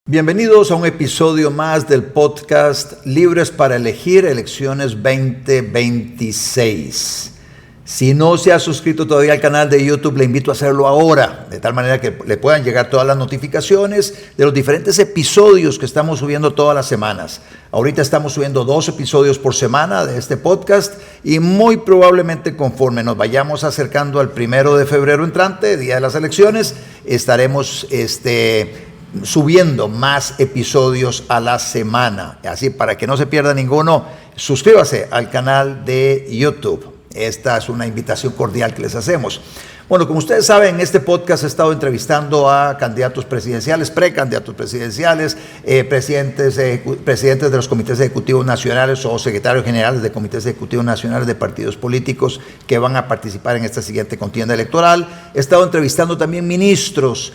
Bienvenidos a un episodio más del podcast Libres para Elegir Elecciones 2026. Si no se ha suscrito todavía al canal de YouTube, le invito a hacerlo ahora, de tal manera que le puedan llegar todas las notificaciones de los diferentes episodios que estamos subiendo todas las semanas. Ahorita estamos subiendo 2 episodios por semana de este podcast y muy probablemente conforme nos vayamos acercando al 1 de febrero entrante, día de las elecciones, estaremos subiendo más episodios a la semana. Así, para que no se pierda ninguno, suscríbase al canal de YouTube. Esta es una invitación cordial que les hacemos. Bueno, como ustedes saben, en este podcast he estado entrevistando a candidatos presidenciales, precandidatos presidenciales, presidentes de los comités ejecutivos nacionales o secretarios generales de comités ejecutivos nacionales de partidos políticos que van a participar en esta siguiente contienda electoral. He estado entrevistando también ministros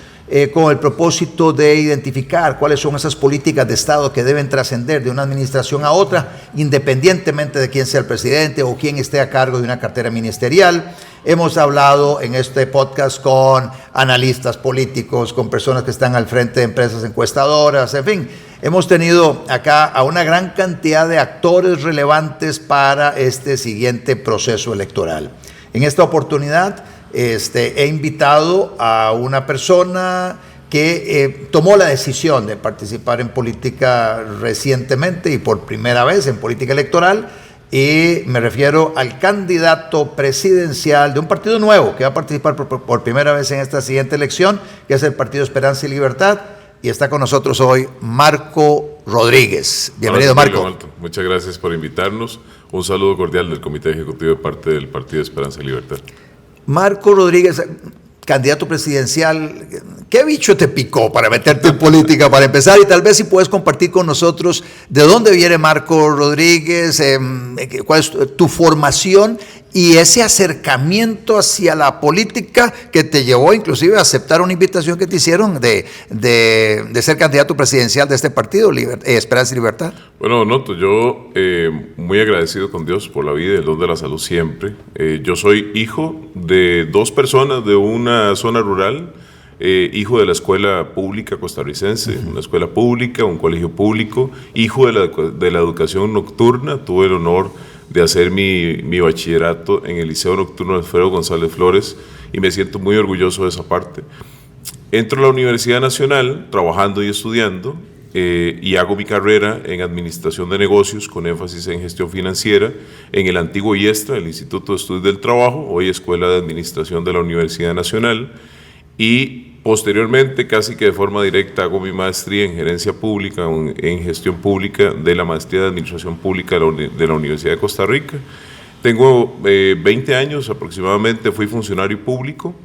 con el propósito de identificar cuáles son esas políticas de Estado que deben trascender de una administración a otra, independientemente de quién sea el presidente o quién esté a cargo de una cartera ministerial. Hemos hablado en este podcast con analistas políticos, con personas que están al frente de empresas encuestadoras, en fin. Hemos tenido acá a una gran cantidad de actores relevantes para este siguiente proceso electoral. En esta oportunidad he invitado a una persona que tomó la decisión de participar en política recientemente y por primera vez en política electoral, y me refiero al candidato presidencial de un partido nuevo que va a participar por primera vez en esta siguiente elección, que es el Partido Esperanza y Libertad, y está con nosotros hoy Marco Rodríguez. Bienvenido, Marco. Muchas gracias por invitarnos. Un saludo cordial del Comité Ejecutivo de parte del Partido Esperanza y Libertad. Marco Rodríguez, candidato presidencial, ¿qué bicho te picó para meterte en política para empezar? Y tal vez si puedes compartir con nosotros de dónde viene Marco Rodríguez, cuál es tu formación y ese acercamiento hacia la política que te llevó inclusive a aceptar una invitación que te hicieron de ser candidato presidencial de este partido, Esperanza y Libertad. Bueno, Noto, yo muy agradecido con Dios por la vida y el don de la salud siempre. Yo soy hijo de 2 personas de una zona rural, hijo de la escuela pública costarricense, una escuela pública, un colegio público, hijo de la educación nocturna. Tuve el honor de hacer mi bachillerato en el Liceo Nocturno Alfredo González Flores y me siento muy orgulloso de esa parte. Entro a la Universidad Nacional trabajando y estudiando y hago mi carrera en Administración de Negocios con énfasis en Gestión Financiera en el antiguo IESTRA, el Instituto de Estudios del Trabajo, hoy Escuela de Administración de la Universidad Nacional, y posteriormente, casi que de forma directa, hago mi maestría en Gerencia Pública, en Gestión Pública de la Maestría de Administración Pública de la Universidad de Costa Rica. Tengo 20 años aproximadamente, fui funcionario público.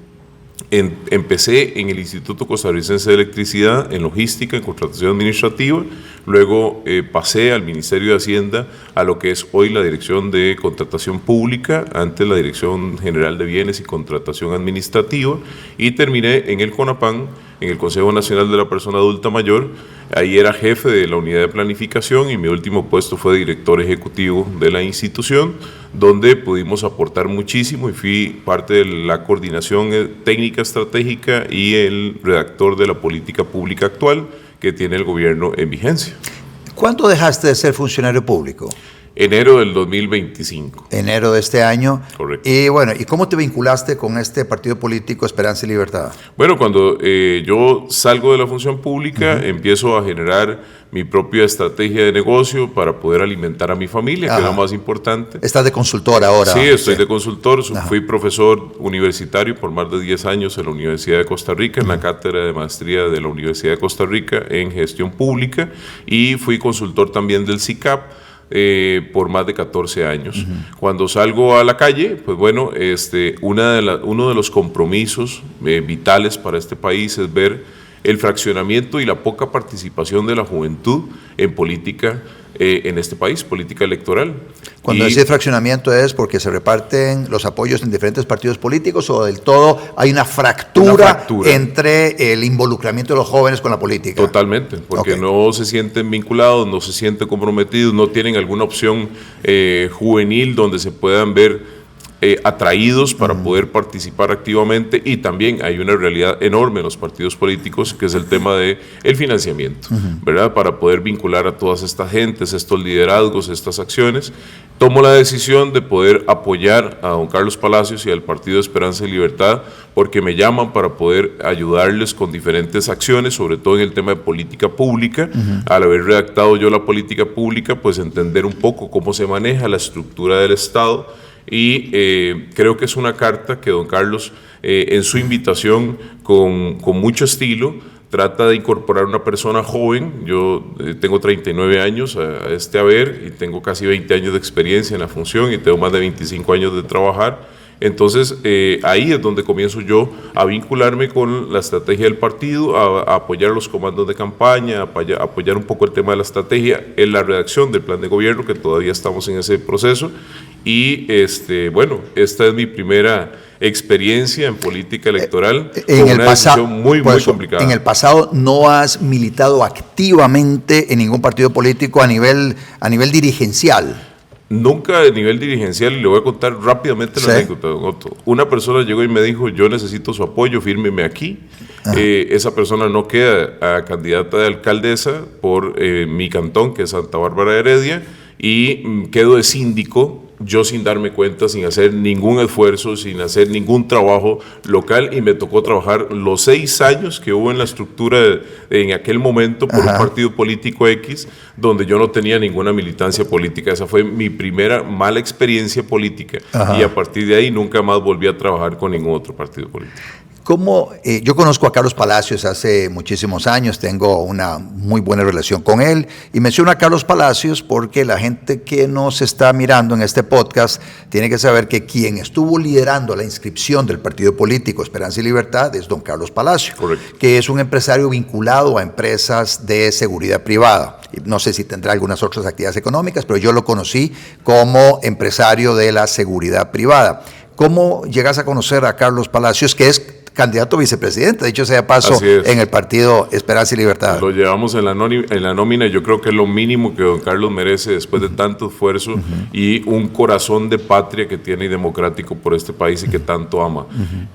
Empecé en el Instituto Costarricense de Electricidad, en logística, en contratación administrativa, luego pasé al Ministerio de Hacienda, a lo que es hoy la Dirección de Contratación Pública, antes la Dirección General de Bienes y Contratación Administrativa, y terminé en el CONAPAN, en el Consejo Nacional de la Persona Adulta Mayor. Ahí era jefe de la unidad de planificación y mi último puesto fue director ejecutivo de la institución, donde pudimos aportar muchísimo y fui parte de la coordinación técnica estratégica y el redactor de la política pública actual que tiene el gobierno en vigencia. ¿Cuándo dejaste de ser funcionario público? Enero del 2025. Enero de este año. Correcto. Y bueno, ¿y cómo te vinculaste con este partido político Esperanza y Libertad? Bueno, cuando yo salgo de la función pública, empiezo a generar mi propia estrategia de negocio para poder alimentar a mi familia, que es lo más importante. ¿Estás de consultor ahora? Sí, estoy de consultor. Fui profesor universitario por más de 10 años en la Universidad de Costa Rica, en la cátedra de maestría de la Universidad de Costa Rica en gestión pública, y fui consultor también del CICAP por más de 14 años. Cuando salgo a la calle, pues bueno, uno de los compromisos vitales para este país es ver el fraccionamiento y la poca participación de la juventud en política en este país, política electoral. Cuando dice fraccionamiento es porque se reparten los apoyos en diferentes partidos políticos, o del todo hay una fractura entre el involucramiento de los jóvenes con la política. Totalmente, porque no se sienten vinculados, no se sienten comprometidos, no tienen alguna opción juvenil donde se puedan ver atraídos para poder participar activamente, y también hay una realidad enorme en los partidos políticos, que es el tema del financiamiento, ¿verdad? Para poder vincular a todas estas gentes, estos liderazgos, estas acciones. Tomo la decisión de poder apoyar a don Carlos Palacios y al Partido Esperanza y Libertad, porque me llaman para poder ayudarles con diferentes acciones, sobre todo en el tema de política pública. Al haber redactado yo la política pública, pues entender un poco cómo se maneja la estructura del Estado, y creo que es una carta que don Carlos, en su invitación con mucho estilo, trata de incorporar una persona joven. Yo tengo 39 años a este haber, y tengo casi 20 años de experiencia en la función, y tengo más de 25 años de trabajar. Entonces, ahí es donde comienzo yo a vincularme con la estrategia del partido, a apoyar los comandos de campaña, a apoyar un poco el tema de la estrategia, en la redacción del plan de gobierno, que todavía estamos en ese proceso. Y bueno, esta es mi primera experiencia en política electoral, en el decisión muy complicada. En el pasado no has militado activamente en ningún partido político a nivel dirigencial. Nunca a nivel dirigencial, y le voy a contar rápidamente la anécdota, don Otto. Una persona llegó y me dijo: yo necesito su apoyo, fírmeme aquí. Esa persona no queda candidata de alcaldesa por mi cantón, que es Santa Bárbara de Heredia, y quedo de síndico, yo sin darme cuenta, sin hacer ningún esfuerzo, sin hacer ningún trabajo local, y me tocó trabajar los 6 años que hubo en la estructura en aquel momento por un partido político X, donde yo no tenía ninguna militancia política. Esa fue mi primera mala experiencia política, y a partir de ahí nunca más volví a trabajar con ningún otro partido político. Yo conozco a Carlos Palacios hace muchísimos años, tengo una muy buena relación con él, y menciono a Carlos Palacios porque la gente que nos está mirando en este podcast tiene que saber que quien estuvo liderando la inscripción del partido político Esperanza y Libertad es don Carlos Palacios. Correcto. Que es un empresario vinculado a empresas de seguridad privada. No sé si tendrá algunas otras actividades económicas, pero yo lo conocí como empresario de la seguridad privada. ¿Cómo llegas a conocer a Carlos Palacios, que es candidato a vicepresidente, dicho sea paso, en el partido Esperanza y Libertad? Lo llevamos en la nómina, y yo creo que es lo mínimo que don Carlos merece después de tanto esfuerzo y un corazón de patria que tiene y democrático por este país y que tanto ama.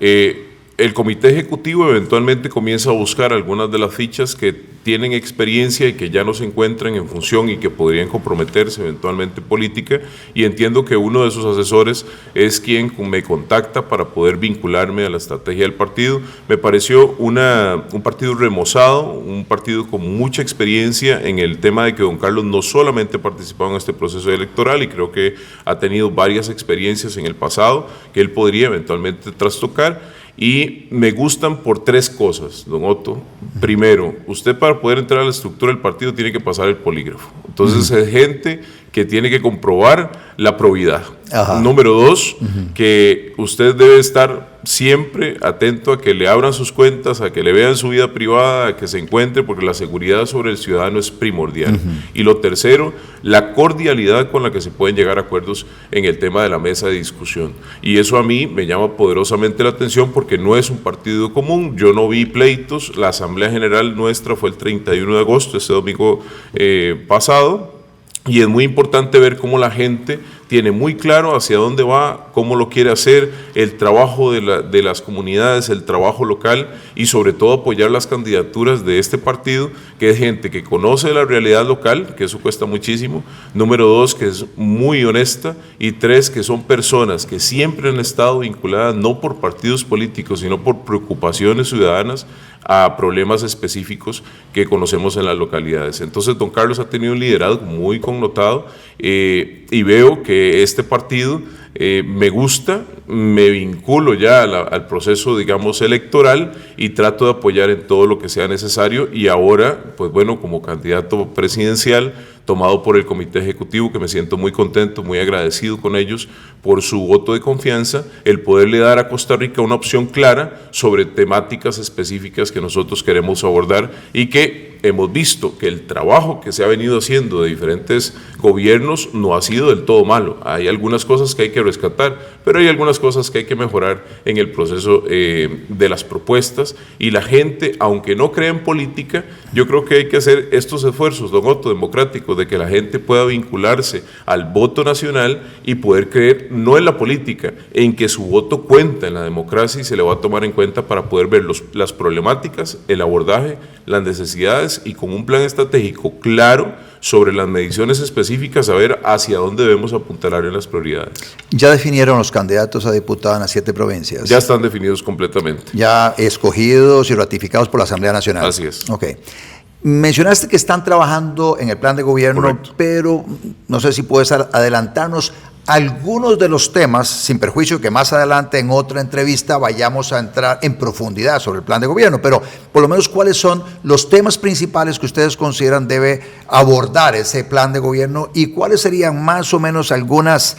El comité ejecutivo eventualmente comienza a buscar algunas de las fichas que tienen experiencia y que ya no se encuentran en función y que podrían comprometerse eventualmente política, y entiendo que uno de sus asesores es quien me contacta para poder vincularme a la estrategia del partido. Me pareció un partido remozado, un partido con mucha experiencia en el tema de que don Carlos no solamente ha participado en este proceso electoral, y creo que ha tenido varias experiencias en el pasado que él podría eventualmente trastocar. Y me gustan por 3 cosas, don Otto. Primero, usted para poder entrar a la estructura del partido tiene que pasar el polígrafo. Entonces es gente que tiene que comprobar la probidad. Número 2, que usted debe estar siempre atento a que le abran sus cuentas, a que le vean su vida privada, a que se encuentre, porque la seguridad sobre el ciudadano es primordial. Y lo tercero, la cordialidad con la que se pueden llegar a acuerdos en el tema de la mesa de discusión. Y eso a mí me llama poderosamente la atención, porque no es un partido común. Yo no vi pleitos. La Asamblea General nuestra fue el 31 de agosto, este domingo pasado. Y es muy importante ver cómo la gente tiene muy claro hacia dónde va, cómo lo quiere hacer, el trabajo de las comunidades, el trabajo local, y sobre todo apoyar las candidaturas de este partido, que es gente que conoce la realidad local, que eso cuesta muchísimo. Número 2, que es muy honesta. Y 3, que son personas que siempre han estado vinculadas no por partidos políticos, sino por preocupaciones ciudadanas a problemas específicos que conocemos en las localidades. Entonces don Carlos ha tenido un liderazgo muy connotado, y veo que este partido me gusta, me vinculo ya al proceso, digamos, electoral, y trato de apoyar en todo lo que sea necesario. Y ahora, pues bueno, como candidato presidencial tomado por el comité ejecutivo, que me siento muy contento, muy agradecido con ellos por su voto de confianza, el poderle dar a Costa Rica una opción clara sobre temáticas específicas que nosotros queremos abordar, y que hemos visto que el trabajo que se ha venido haciendo de diferentes gobiernos no ha sido del todo malo. Hay algunas cosas que hay que rescatar, pero hay algunas cosas que hay que mejorar en el proceso de las propuestas, y la gente, aunque no cree en política, yo creo que hay que hacer estos esfuerzos, don Otto, democráticos, de que la gente pueda vincularse al voto nacional y poder creer no en la política, en que su voto cuenta en la democracia y se le va a tomar en cuenta para poder ver las problemáticas, el abordaje, las necesidades, y con un plan estratégico claro sobre las mediciones específicas, saber hacia dónde debemos apuntalar en las prioridades. ¿Ya definieron los candidatos a diputados en las 7 provincias? Ya están definidos completamente. Ya escogidos y ratificados por la Asamblea Nacional. Así es. Ok. Mencionaste que están trabajando en el plan de gobierno, correcto, pero no sé si puedes adelantarnos algunos de los temas, sin perjuicio que más adelante en otra entrevista vayamos a entrar en profundidad sobre el plan de gobierno, pero por lo menos cuáles son los temas principales que ustedes consideran debe abordar ese plan de gobierno, y cuáles serían más o menos algunas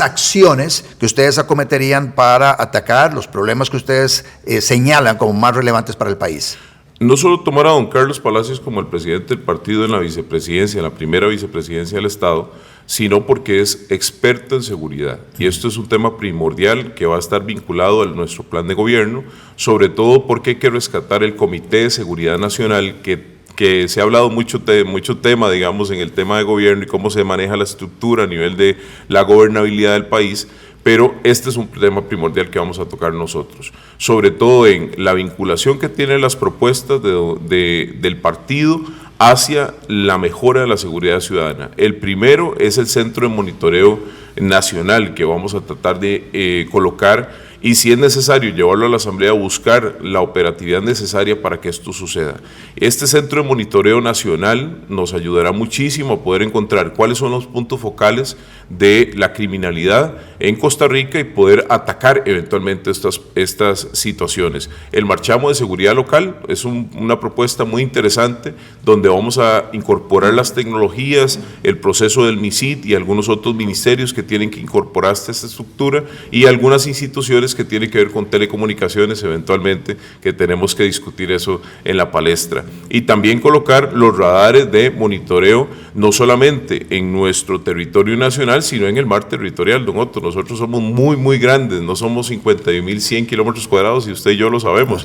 acciones que ustedes acometerían para atacar los problemas que ustedes señalan como más relevantes para el país. No solo tomar a don Carlos Palacios como el presidente del partido en la vicepresidencia, en la primera vicepresidencia del Estado, sino porque es experto en seguridad. Y esto es un tema primordial que va a estar vinculado a nuestro plan de gobierno, sobre todo porque hay que rescatar el Comité de Seguridad Nacional, que se ha hablado mucho tema, digamos, en el tema de gobierno y cómo se maneja la estructura a nivel de la gobernabilidad del país. Pero este es un tema primordial que vamos a tocar nosotros, sobre todo en la vinculación que tienen las propuestas del partido hacia la mejora de la seguridad ciudadana. El primero es el Centro de Monitoreo Nacional, que vamos a tratar de colocar, y si es necesario llevarlo a la Asamblea, buscar la operatividad necesaria para que esto suceda. Este Centro de Monitoreo Nacional nos ayudará muchísimo a poder encontrar cuáles son los puntos focales de la criminalidad en Costa Rica y poder atacar eventualmente estas situaciones. El marchamo de seguridad local es una propuesta muy interesante, donde vamos a incorporar las tecnologías, el proceso del MISIT y algunos otros ministerios que tienen que incorporarse a esta estructura, y algunas instituciones que tienen que ver con telecomunicaciones eventualmente, que tenemos que discutir eso en la palestra. Y también colocar los radares de monitoreo, no solamente en nuestro territorio nacional, sino en el mar territorial, don Otto. Nosotros somos muy grandes, no somos 51.100 kilómetros cuadrados, y usted y yo lo sabemos.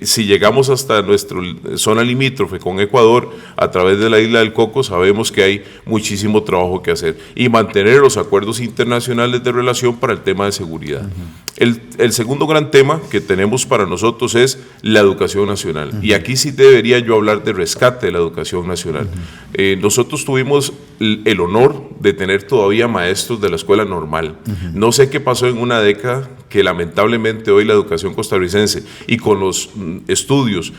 Si llegamos hasta nuestra zona limítrofe con Ecuador, a través de la isla del Coco, sabemos que hay muchísimo trabajo que hacer, y mantener los acuerdos internacionales de relación para el tema de seguridad. El segundo gran tema que tenemos para nosotros es la educación nacional, y aquí sí debería yo hablar de rescate de la educación nacional. Nosotros tuvimos el honor de tener todavía maestros de la escuela normal. No sé qué pasó en una década, que lamentablemente hoy la educación costarricense, y con los estudios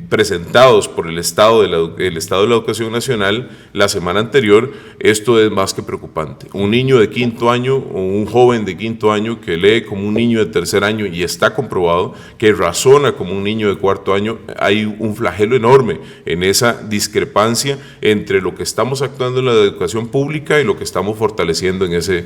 presentados por el Estado de la Educación Nacional la semana anterior, esto es más que preocupante. Un niño de 5º año o un joven de 5º año que lee como un niño de 3er año, y está comprobado que razona como un niño de 4º año, hay un flagelo enorme en esa discrepancia entre lo que estamos actuando en la educación pública y lo que estamos fortaleciendo en ese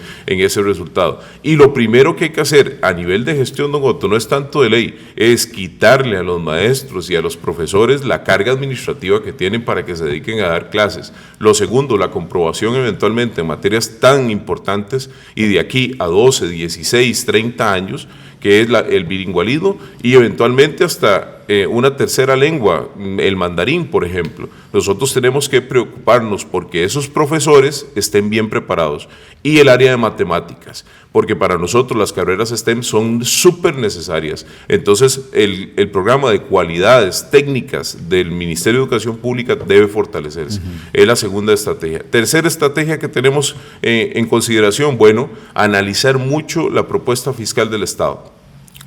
resultado. Y lo primero que hay que hacer a nivel de gestión, don Otto, no es tanto de ley, es quitarle a los maestros y a los profesores la carga administrativa que tienen para que se dediquen a dar clases. Lo segundo, la comprobación eventualmente en materias tan importantes, y de aquí a 12, 16, 30 años, que es el bilingüismo, y eventualmente hasta una tercera lengua, el mandarín, por ejemplo. Nosotros tenemos que preocuparnos porque esos profesores estén bien preparados, y el área de matemáticas, porque para nosotros las carreras STEM son súper necesarias. Entonces, el programa de cualidades técnicas del Ministerio de Educación Pública debe fortalecerse. Es la segunda estrategia. Tercera estrategia que tenemos en consideración, bueno, analizar mucho la propuesta fiscal del Estado.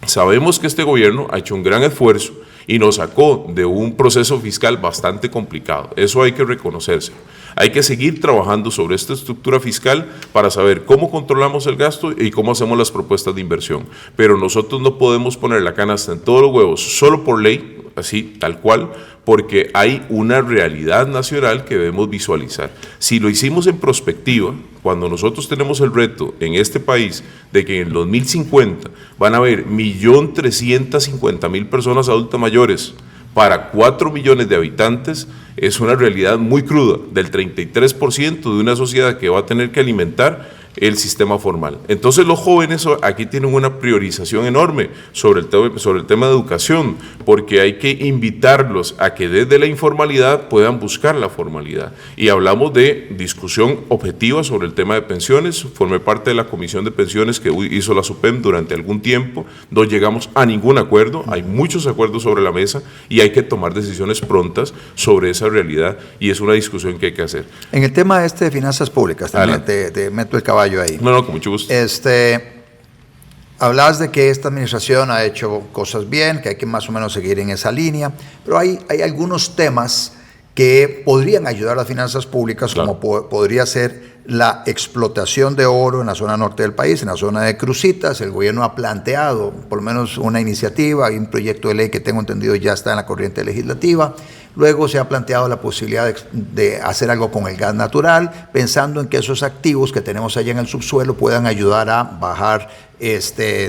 Sabemos que este gobierno ha hecho un gran esfuerzo y nos sacó de un proceso fiscal bastante complicado. Eso hay que reconocerse. Hay que seguir trabajando sobre esta estructura fiscal para saber cómo controlamos el gasto y cómo hacemos las propuestas de inversión. Pero nosotros no podemos poner la canasta en todos los huevos solo por ley, así, tal cual, porque hay una realidad nacional que debemos visualizar. Si lo hicimos en perspectiva, cuando nosotros tenemos el reto en este país de que en el 2050 van a haber 1.350.000 personas adultas mayores, para 4 millones de habitantes es una realidad muy cruda, del 33% de una sociedad que va a tener que alimentar el sistema formal. Entonces los jóvenes aquí tienen una priorización enorme sobre el tema de educación, porque hay que invitarlos a que desde la informalidad puedan buscar la formalidad. Y hablamos de discusión objetiva sobre el tema de pensiones. Formé parte de la comisión de pensiones que hizo la SUPEM durante algún tiempo. No llegamos a ningún acuerdo, hay muchos acuerdos sobre la mesa y hay que tomar decisiones prontas sobre esa realidad, y es una discusión que hay que hacer. En el tema de finanzas públicas, también te meto el caballo ahí. No, con mucho gusto. Hablas de que esta administración ha hecho cosas bien, que hay que más o menos seguir en esa línea, pero hay algunos temas que podrían ayudar a las finanzas públicas, claro, como podría ser la explotación de oro en la zona norte del país, en la zona de Cruzitas. El gobierno ha planteado por lo menos una iniciativa, hay un proyecto de ley que tengo entendido ya está en la corriente legislativa. Luego se ha planteado la posibilidad de hacer algo con el gas natural, pensando en que esos activos que tenemos allá en el subsuelo puedan ayudar a bajar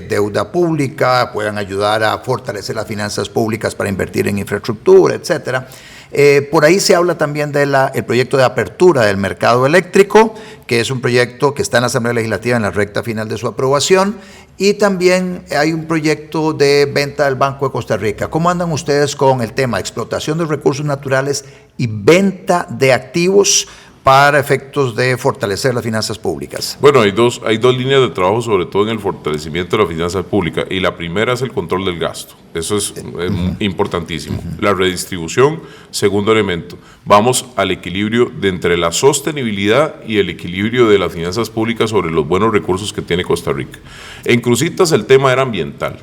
deuda pública, puedan ayudar a fortalecer las finanzas públicas para invertir en infraestructura, etcétera. Por ahí se habla también del proyecto de apertura del mercado eléctrico, que es un proyecto que está en la Asamblea Legislativa en la recta final de su aprobación, y también hay un proyecto de venta del Banco de Costa Rica. ¿Cómo andan ustedes con el tema de explotación de recursos naturales y venta de activos para efectos de fortalecer las finanzas públicas? Bueno, hay dos líneas de trabajo, sobre todo en el fortalecimiento de las finanzas públicas, y la primera es el control del gasto. Eso es importantísimo. La redistribución, segundo elemento. Vamos al equilibrio entre la sostenibilidad y el equilibrio de las finanzas públicas sobre los buenos recursos que tiene Costa Rica. En Cruzitas el tema era ambiental.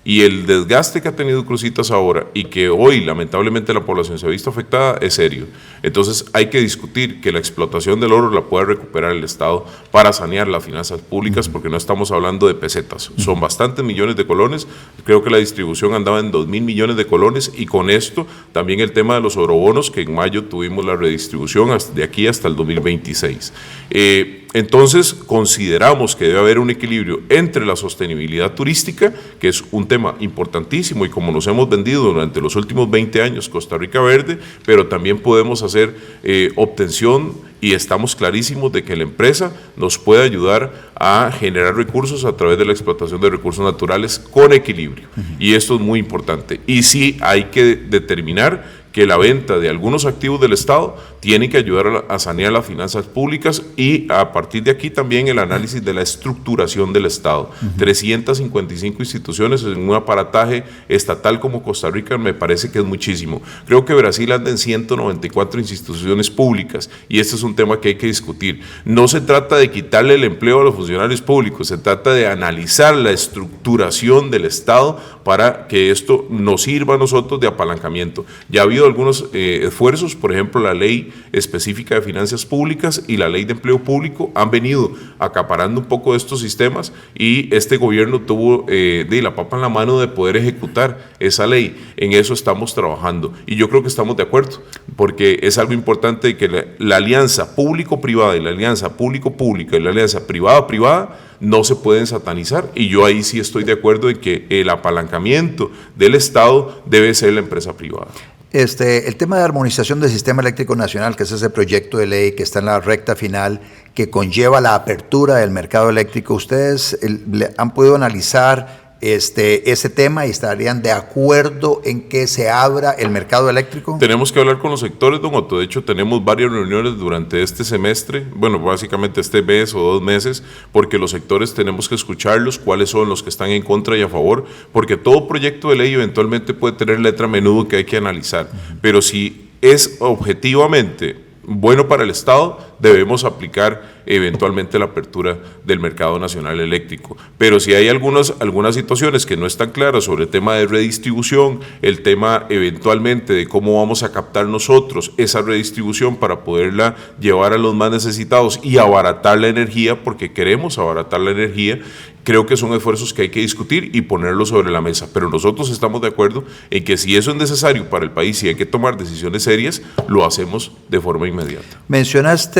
Y el desgaste que ha tenido Cruzitas ahora y que hoy lamentablemente la población se ha visto afectada es serio. Entonces hay que discutir que la explotación del oro la pueda recuperar el Estado para sanear las finanzas públicas, porque no estamos hablando de pesetas, son bastantes millones de colones. Creo que la distribución andaba en 2.000 millones de colones, y con esto también el tema de los orobonos, que en mayo tuvimos la redistribución de aquí hasta el 2026. Entonces consideramos que debe haber un equilibrio entre la sostenibilidad turística, que es un tema importantísimo y como nos hemos vendido durante los últimos 20 años, Costa Rica Verde, pero también podemos hacer obtención, y estamos clarísimos de que la empresa nos puede ayudar a generar recursos a través de la explotación de recursos naturales con equilibrio. Y esto es muy importante. Y sí hay que determinar que la venta de algunos activos del Estado tiene que ayudar a sanear las finanzas públicas, y a partir de aquí también el análisis de la estructuración del Estado. 355 instituciones en un aparataje estatal como Costa Rica me parece que es muchísimo. Creo que Brasil anda en 194 instituciones públicas, y este es un tema que hay que discutir. No se trata de quitarle el empleo a los funcionarios públicos, se trata de analizar la estructuración del Estado para que esto nos sirva a nosotros de apalancamiento. Ya ha habido algunos esfuerzos, por ejemplo la ley específica de finanzas públicas y la ley de empleo público han venido acaparando un poco de estos sistemas, y este gobierno tuvo de la papa en la mano de poder ejecutar esa ley. En eso estamos trabajando, y yo creo que estamos de acuerdo, porque es algo importante que la alianza público-privada y la alianza público-pública y la alianza privada-privada no se pueden satanizar, y yo ahí sí estoy de acuerdo en que el apalancamiento del Estado debe ser la empresa privada. El tema de armonización del Sistema Eléctrico Nacional, que es ese proyecto de ley que está en la recta final, que conlleva la apertura del mercado eléctrico, ¿ustedes han podido analizar ese tema y estarían de acuerdo en que se abra el mercado eléctrico? Tenemos que hablar con los sectores, don Otto. De hecho, tenemos varias reuniones durante este semestre, bueno, básicamente este mes o 2 meses, porque los sectores tenemos que escucharlos, cuáles son los que están en contra y a favor, porque todo proyecto de ley eventualmente puede tener letra a menudo que hay que analizar, pero si es objetivamente bueno para el Estado, debemos aplicar eventualmente la apertura del mercado nacional eléctrico. Pero si hay algunas situaciones que no están claras sobre el tema de redistribución, el tema eventualmente de cómo vamos a captar nosotros esa redistribución para poderla llevar a los más necesitados y abaratar la energía, porque queremos abaratar la energía, creo que son esfuerzos que hay que discutir y ponerlos sobre la mesa. Pero nosotros estamos de acuerdo en que si eso es necesario para el país y hay que tomar decisiones serias, lo hacemos de forma inmediata. Mencionaste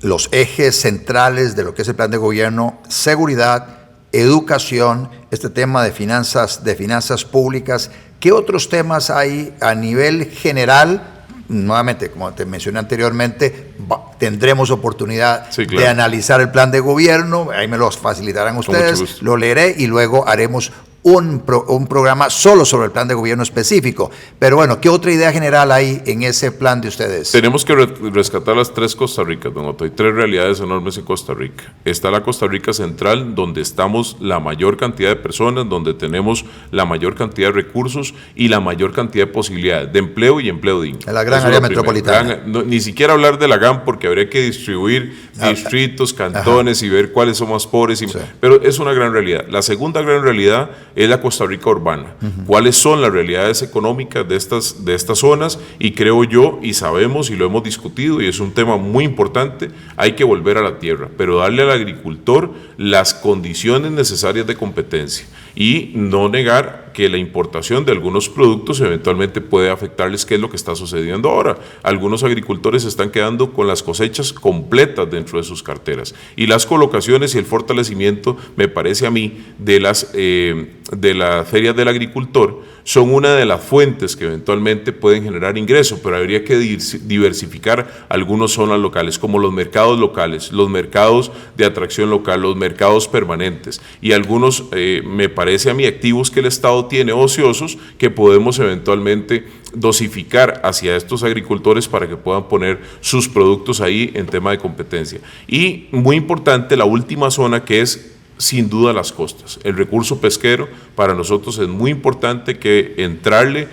los ejes centrales de lo que es el plan de gobierno: seguridad, educación, este tema de finanzas públicas. ¿Qué otros temas hay a nivel general? Nuevamente, como te mencioné anteriormente, tendremos oportunidad de analizar el plan de gobierno, ahí me lo facilitarán ustedes, lo leeré y luego haremos un programa solo sobre el plan de gobierno específico. Pero bueno, ¿qué otra idea general hay en ese plan de ustedes? Tenemos que rescatar las tres Costa Ricas, don Otto. Hay tres realidades enormes en Costa Rica. Está la Costa Rica central, donde estamos la mayor cantidad de personas, donde tenemos la mayor cantidad de recursos y la mayor cantidad de posibilidades de empleo y empleo digno. En la gran área metropolitana. Ni siquiera hablar de la GAM, porque habría que distribuir distritos, cantones y ver cuáles son más pobres. Pero es una gran realidad. La segunda gran realidad es la Costa Rica urbana. ¿Cuáles son las realidades económicas de estas zonas? Y creo yo, y sabemos, y lo hemos discutido, y es un tema muy importante, hay que volver a la tierra, pero darle al agricultor las condiciones necesarias de competencia y no negar que la importación de algunos productos eventualmente puede afectarles, que es lo que está sucediendo ahora. Algunos agricultores se están quedando con las cosechas completas dentro de sus carteras, y las colocaciones y el fortalecimiento, me parece a mí, de las ferias del agricultor son una de las fuentes que eventualmente pueden generar ingresos, pero habría que diversificar algunas zonas locales, como los mercados locales, los mercados de atracción local, los mercados permanentes, y algunos, me parece a mí, activos que el Estado tiene ociosos, que podemos eventualmente dosificar hacia estos agricultores para que puedan poner sus productos ahí en tema de competencia. Y muy importante, la última zona, que es sin duda las costas. El recurso pesquero para nosotros es muy importante, que entrarle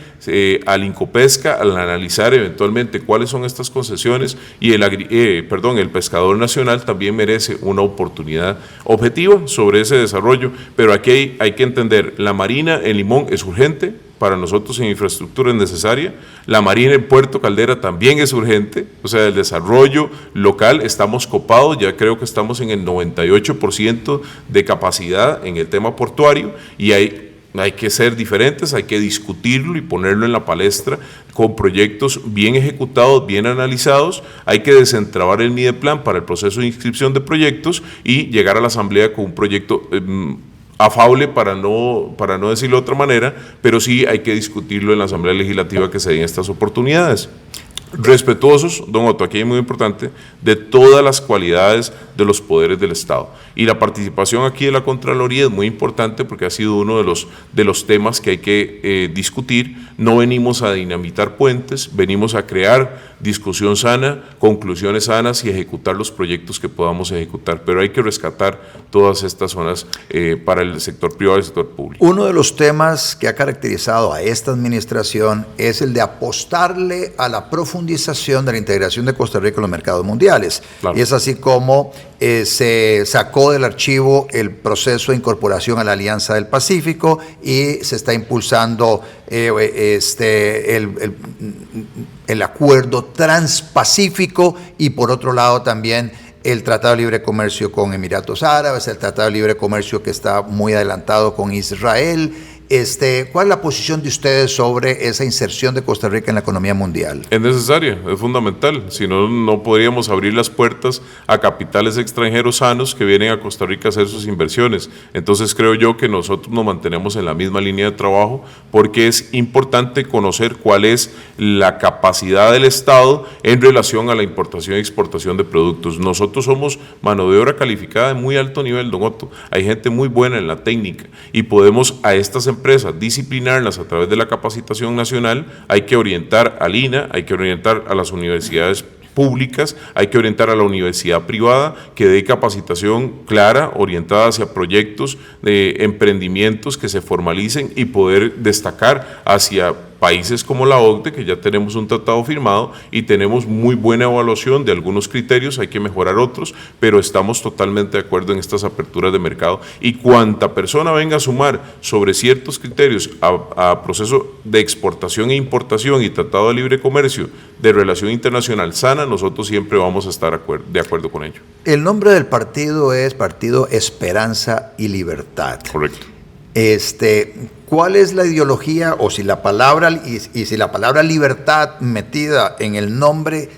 al Incopesca, al analizar eventualmente cuáles son estas concesiones, y el pescador nacional también merece una oportunidad objetiva sobre ese desarrollo. Pero aquí hay que entender, la marina en Limón es urgente, para nosotros en infraestructura es necesaria, la marina en Puerto Caldera también es urgente, o sea, el desarrollo local, estamos copados, ya creo que estamos en el 98% de capacidad en el tema portuario, y hay que ser diferentes, hay que discutirlo y ponerlo en la palestra con proyectos bien ejecutados, bien analizados. Hay que desentrabar el Mideplan para el proceso de inscripción de proyectos y llegar a la asamblea con un proyecto afable, para no decirlo de otra manera, pero sí hay que discutirlo en la Asamblea Legislativa que se den estas oportunidades. Respetuosos, don Otto, aquí es muy importante, de todas las cualidades de los poderes del Estado. Y la participación aquí de la Contraloría es muy importante, porque ha sido uno de los temas que hay que discutir. No venimos a dinamitar puentes, venimos a crear discusión sana, conclusiones sanas y ejecutar los proyectos que podamos ejecutar. Pero hay que rescatar todas estas zonas para el sector privado y el sector público. Uno de los temas que ha caracterizado a esta administración es el de apostarle a la profundización de la integración de Costa Rica en los mercados mundiales. Claro. Y es así como se sacó del archivo el proceso de incorporación a la Alianza del Pacífico, y se está impulsando el acuerdo transpacífico, y por otro lado también el Tratado de Libre Comercio con Emiratos Árabes, el Tratado de Libre Comercio que está muy adelantado con Israel. ¿Cuál es la posición de ustedes sobre esa inserción de Costa Rica en la economía mundial? Es necesaria, es fundamental, si no, no podríamos abrir las puertas a capitales extranjeros sanos que vienen a Costa Rica a hacer sus inversiones. Entonces creo yo que nosotros nos mantenemos en la misma línea de trabajo, porque es importante conocer cuál es la capacidad del Estado en relación a la importación y exportación de productos. Nosotros somos mano de obra calificada de muy alto nivel, don Otto. Hay gente muy buena en la técnica, y podemos a estas empresas disciplinarlas a través de la capacitación nacional. Hay que orientar al INA, hay que orientar a las universidades públicas, hay que orientar a la universidad privada que dé capacitación clara, orientada hacia proyectos de emprendimientos que se formalicen, y poder destacar hacia países como la OCDE, que ya tenemos un tratado firmado y tenemos muy buena evaluación de algunos criterios. Hay que mejorar otros, pero estamos totalmente de acuerdo en estas aperturas de mercado, y cuanta persona venga a sumar sobre ciertos criterios a proceso de exportación e importación y tratado de libre comercio de relación internacional sana, nosotros siempre vamos a estar de acuerdo con ello. El nombre del partido es Partido Esperanza y Libertad. Correcto. ¿Cuál es la ideología, o si la palabra libertad metida en el nombre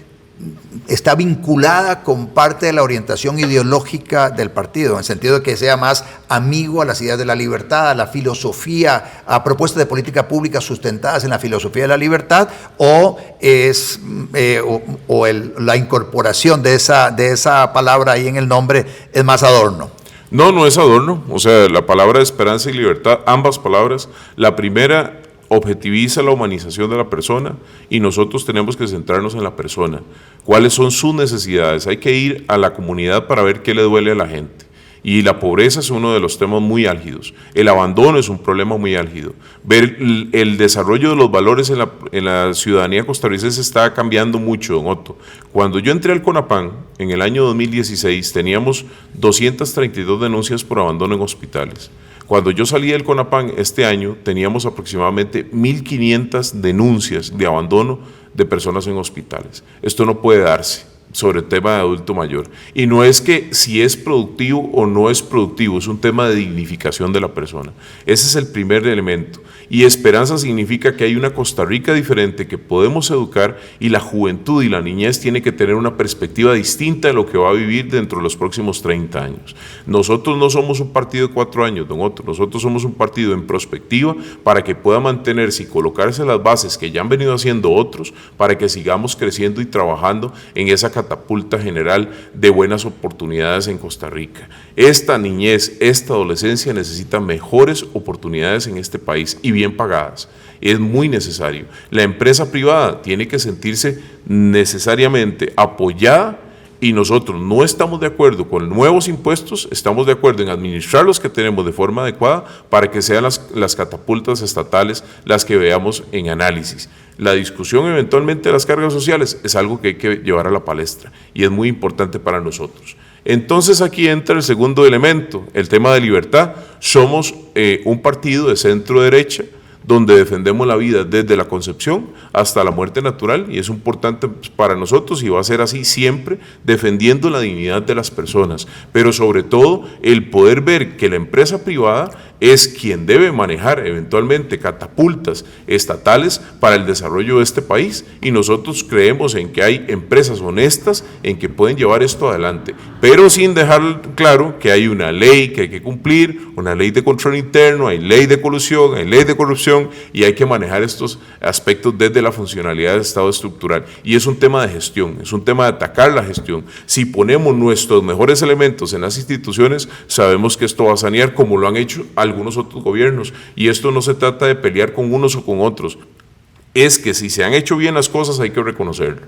está vinculada con parte de la orientación ideológica del partido, en el sentido de que sea más amigo a las ideas de la libertad, a la filosofía, a propuestas de política pública sustentadas en la filosofía de la libertad, o es la incorporación de esa palabra ahí en el nombre es más adorno? No, no es adorno. O sea, la palabra esperanza y libertad, ambas palabras, la primera objetiviza la humanización de la persona y nosotros tenemos que centrarnos en la persona. ¿Cuáles son sus necesidades? Hay que ir a la comunidad para ver qué le duele a la gente. Y la pobreza es uno de los temas muy álgidos. El abandono es un problema muy álgido. Ver el desarrollo de los valores en la ciudadanía costarricense está cambiando mucho, don Otto. Cuando yo entré al CONAPAN, en el año 2016, teníamos 232 denuncias por abandono en hospitales. Cuando yo salí del CONAPAN este año, teníamos aproximadamente 1.500 denuncias de abandono de personas en hospitales. Esto no puede darse sobre el tema de adulto mayor. Y no es que si es productivo o no es productivo, es un tema de dignificación de la persona. Ese es el primer elemento. Y esperanza significa que hay una Costa Rica diferente que podemos educar y la juventud y la niñez tiene que tener una perspectiva distinta de lo que va a vivir dentro de los próximos 30 años. Nosotros no somos un partido de 4 años, don Otto, nosotros somos un partido en prospectiva para que pueda mantenerse y colocarse las bases que ya han venido haciendo otros para que sigamos creciendo y trabajando en esa catapulta general de buenas oportunidades en Costa Rica. Esta niñez, esta adolescencia necesita mejores oportunidades en este país y bien pagadas. Es muy necesario. La empresa privada tiene que sentirse necesariamente apoyada y nosotros no estamos de acuerdo con nuevos impuestos, estamos de acuerdo en administrar los que tenemos de forma adecuada para que sean las catapultas estatales las que veamos en análisis. La discusión eventualmente de las cargas sociales es algo que hay que llevar a la palestra y es muy importante para nosotros. Entonces aquí entra el segundo elemento, el tema de libertad. Somos un partido de centro derecha donde defendemos la vida desde la concepción hasta la muerte natural y es importante para nosotros y va a ser así siempre, defendiendo la dignidad de las personas, pero sobre todo el poder ver que la empresa privada es quien debe manejar eventualmente catapultas estatales para el desarrollo de este país y nosotros creemos en que hay empresas honestas en que pueden llevar esto adelante, pero sin dejar claro que hay una ley que hay que cumplir, una ley de control interno, hay ley de colusión, hay ley de corrupción y hay que manejar estos aspectos desde la funcionalidad del Estado estructural y es un tema de gestión, es un tema de atacar la gestión. Si ponemos nuestros mejores elementos en las instituciones, sabemos que esto va a sanear como lo han hecho algunos otros gobiernos y esto no se trata de pelear con unos o con otros, es que si se han hecho bien las cosas hay que reconocerlo.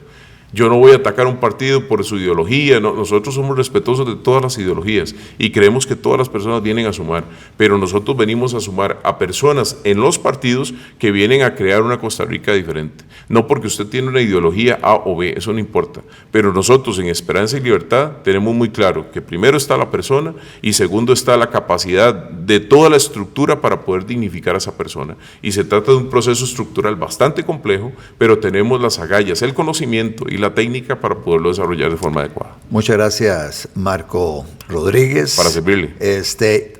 Yo no voy a atacar a un partido por su ideología, no, nosotros somos respetuosos de todas las ideologías y creemos que todas las personas vienen a sumar, pero nosotros venimos a sumar a personas en los partidos que vienen a crear una Costa Rica diferente. No porque usted tiene una ideología A o B, eso no importa, pero nosotros en Esperanza y Libertad tenemos muy claro que primero está la persona y segundo está la capacidad de toda la estructura para poder dignificar a esa persona. Y se trata de un proceso estructural bastante complejo, pero tenemos las agallas, el conocimiento y la técnica para poderlo desarrollar de forma adecuada. Muchas gracias, Marco Rodríguez. Para servirle.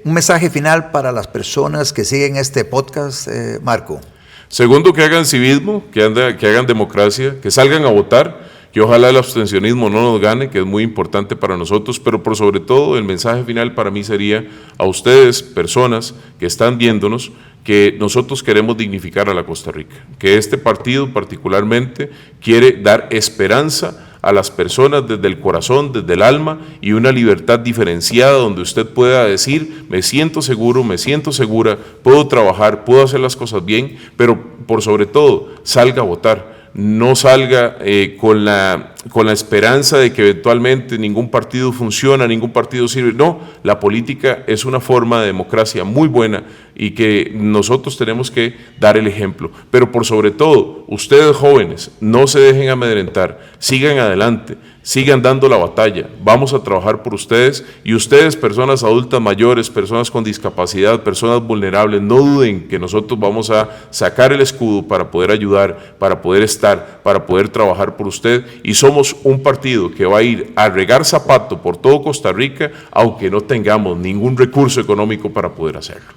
Un mensaje final para las personas que siguen este podcast, Marco. Segundo, que hagan civismo, que hagan democracia, que salgan a votar, que ojalá el abstencionismo no nos gane, que es muy importante para nosotros, pero por sobre todo el mensaje final para mí sería a ustedes, personas que están viéndonos, que nosotros queremos dignificar a la Costa Rica, que este partido particularmente quiere dar esperanza a las personas desde el corazón, desde el alma y una libertad diferenciada donde usted pueda decir, me siento seguro, me siento segura, puedo trabajar, puedo hacer las cosas bien, pero por sobre todo, salga a votar. No salga con la esperanza de que eventualmente ningún partido funciona, ningún partido sirve. No, la política es una forma de democracia muy buena y que nosotros tenemos que dar el ejemplo. Pero por sobre todo, ustedes jóvenes, no se dejen amedrentar, sigan adelante, sigan dando la batalla, vamos a trabajar por ustedes y ustedes, personas adultas mayores, personas con discapacidad, personas vulnerables, no duden que nosotros vamos a sacar el escudo para poder ayudar, para poder estar, para poder trabajar por usted y somos un partido que va a ir a regar zapato por todo Costa Rica, aunque no tengamos ningún recurso económico para poder hacerlo.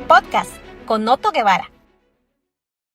Podcast con Otto Guevara.